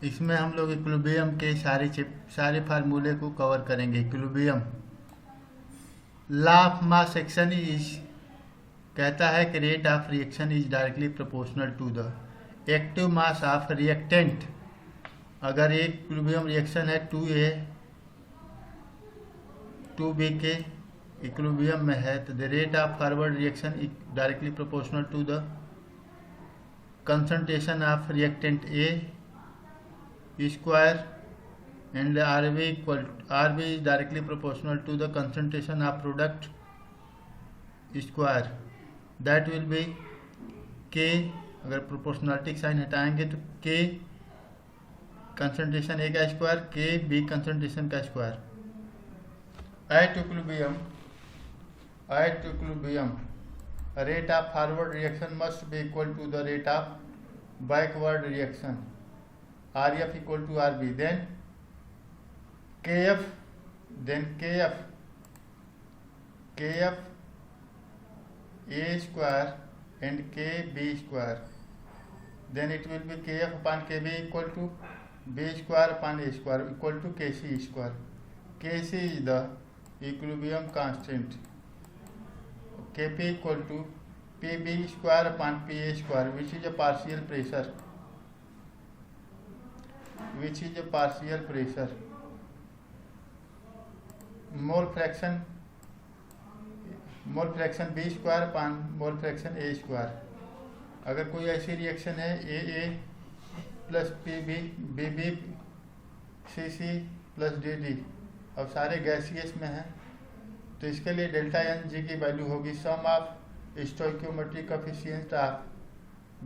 इसमें हम लोग इक्विलिब्रियम के सारे फार्मूले को कवर करेंगे। Equilibrium law of mass action is कहता है कि rate of reaction is directly proportional to the active mass of reactant. अगर एक इक्विलिब्रियम रिएक्शन है 2A 2B के इक्विलिब्रियम में है तो the rate of forward reaction is directly proportional to the concentration of reactant A square and RB is directly proportional to the concentration of product square, that will be K। अगर proportionality sign हटाएंगे तो K concentration A का square, K B concentration का square. At equilibrium rate of forward reaction must be equal to the rate of backward reaction RF equal to RB, then KF A square and KB square, then it will be KF upon KB equal to B square upon A square equal to KC square. KC is the equilibrium constant. KP equal to PB square upon PA square, which is a partial pressure. Mole fraction B square upon mole fraction A square. अगर कोई ऐसी reaction है AA plus PB BB CC plus DD, अब सारे gaseous में हैं तो इसके लिए डेल्टा एन जी की वैल्यू होगी sum of stoichiometric coefficient of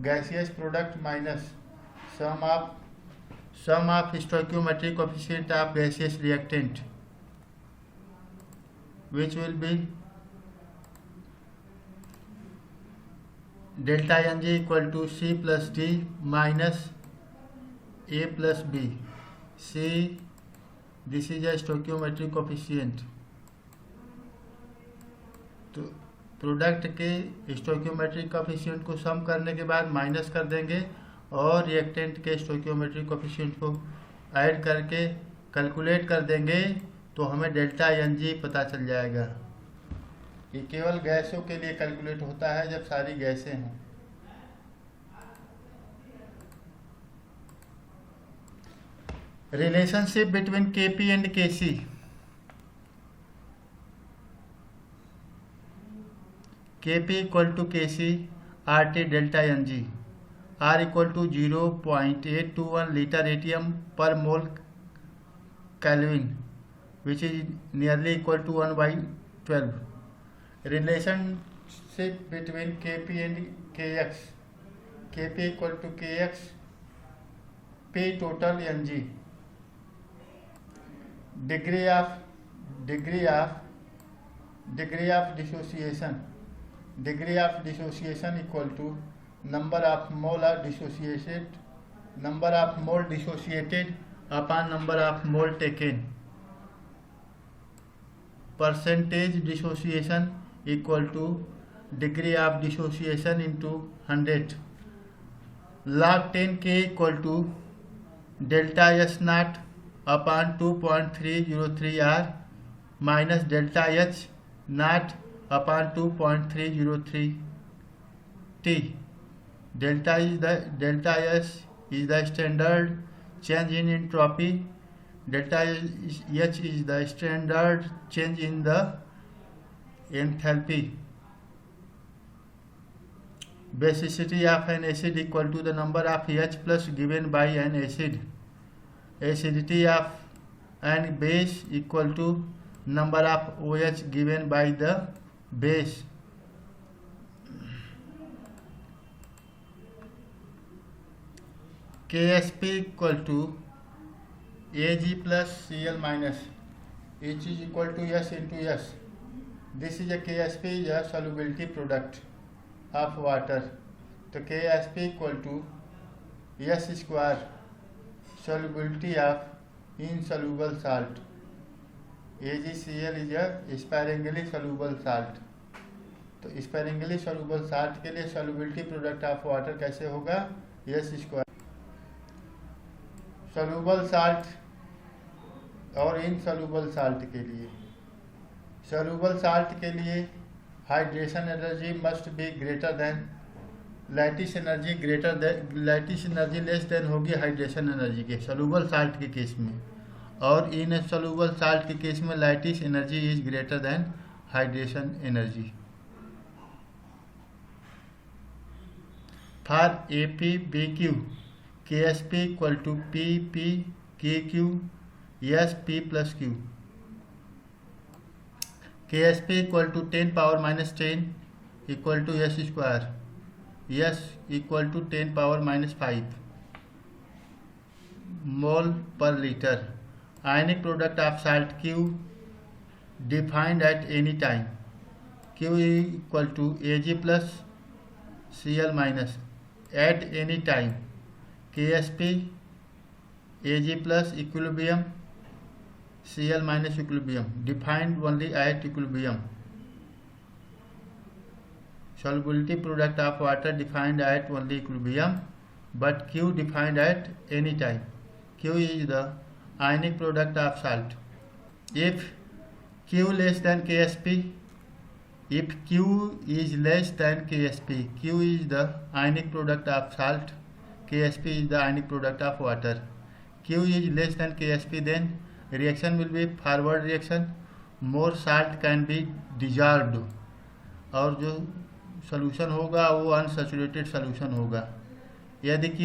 gaseous product minus sum of stoichiometric coefficient of gaseous reactant, which will be delta Ng equal to C plus D minus A plus B. C, this is a stoichiometric coefficient। तो product के stoichiometric coefficient को सम करने के बाद minus कर देंगे और reactant के स्टोइकियोमेट्रिक कोएफिशिएंट को ऐड करके कैलकुलेट कर देंगे तो हमें डेल्टा Ng पता चल जाएगा। ये केवल गैसों के लिए कैलकुलेट होता है जब सारी गैसें हों। Relationship between Kp and Kc। Kp equal to Kc RT delta Ng R equal to 0.821 liter ATM per mole Kelvin, which is nearly equal to 1/12. Relationship between Kp and Kx. Kp equal to Kx P total Ng. Degree of dissociation equal to number of mole dissociated upon number of mole taken. Percentage dissociation equal to degree of dissociation into 100. Log 10K equal to delta S naught upon 2.303 R minus delta H naught upon 2.303 T. Delta S is the standard change in entropy. Delta H is the standard change in the enthalpy. Basicity of an acid equal to the number of H plus given by an acid. Acidity of an base equal to number of OH given by the base. KSP equal to Ag plus Cl minus, which is equal to S into S. This is a KSP is a solubility product of water. तो KSP equal to S square solubility of insoluble salt. AgCl is a sparingly soluble salt. तो sparingly soluble salt के लिए solubility product of water कैसे होगा? S square soluble salt और insoluble salt के लिए, soluble salt के लिए hydration energy must be greater than lattice energy, lattice energy less than होगी हाइड्रेशन एनर्जी के सॉल्यूबल साल्ट के केस में, और इनसॉल्यूबल साल्ट के केस में lattice energy is greater than hydration energy. For ApBq KsP equal to PpKq S P plus Q, KsP equal to 10 power minus 10 equal to S square, S equal to 10 power minus 5 mole per litre. Ionic product of salt Q defined at any time, Q equal to Ag plus Cl minus at any time, KsP Ag plus equilibrium Cl minus equilibrium defined only at equilibrium. Solubility product of water defined at only equilibrium, but Q defined at any time. Q is the ionic product of salt. If Q less than KsP, if Q is less than KsP, Q is the ionic product of salt, KsP is the ionic product of water. Q is less than KsP, then reaction will be forward reaction, more salt can be dissolved, और जो solution होगा वो unsaturated solution होगा। यदि Q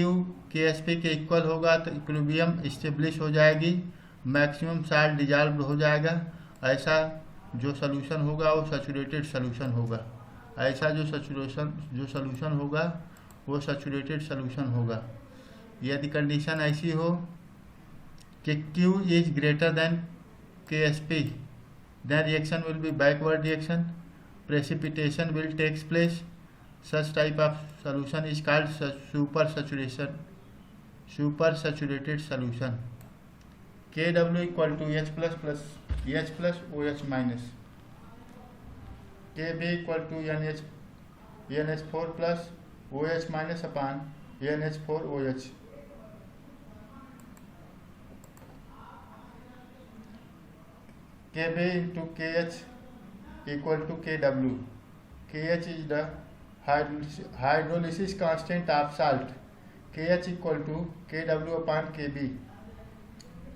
KsP के equal होगा तो equilibrium establish हो जाएगी, मैक्सिमम साल्ट डिजॉल्व हो जाएगा, ऐसा जो सॉल्यूशन होगा वो सैचुरेटेड सॉल्यूशन होगा, ऐसा जो सॉल्यूशन होगा वो सैचुरेटेड सॉल्यूशन होगा। यदि कंडीशन ऐसी हो कि Q is greater then KsP, then reaction will be backward reaction, precipitation will takes place. Such type of solution is called supersaturated solution. Kw equal to H plus OH minus, Kb equal to NH4 plus OH minus upon NH4OH. Kb into Kh equal to Kw. Kh is the hydrolysis constant of salt. Kh equal to Kw upon Kb.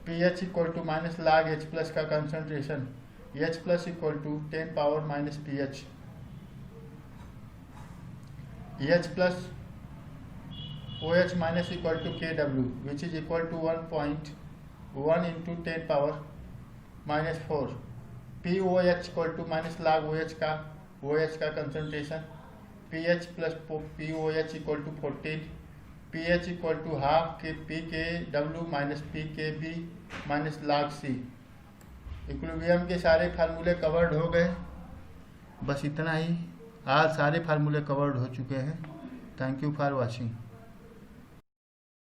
pH equal to minus log H plus का concentration, H plus equal to 10 power minus pH. H plus OH minus equal to Kw, which is equal to 1.1 into 10 power minus 4. POH equal to minus log OH का concentration, pH plus POH equal to 14, pH equal to half pKw minus pKb minus log C। Equilibrium के सारे फार्मूले covered हो गए, बस इतना ही, आज सारे फार्मूले कवर्ड हो चुके हैं। Thank you for watching.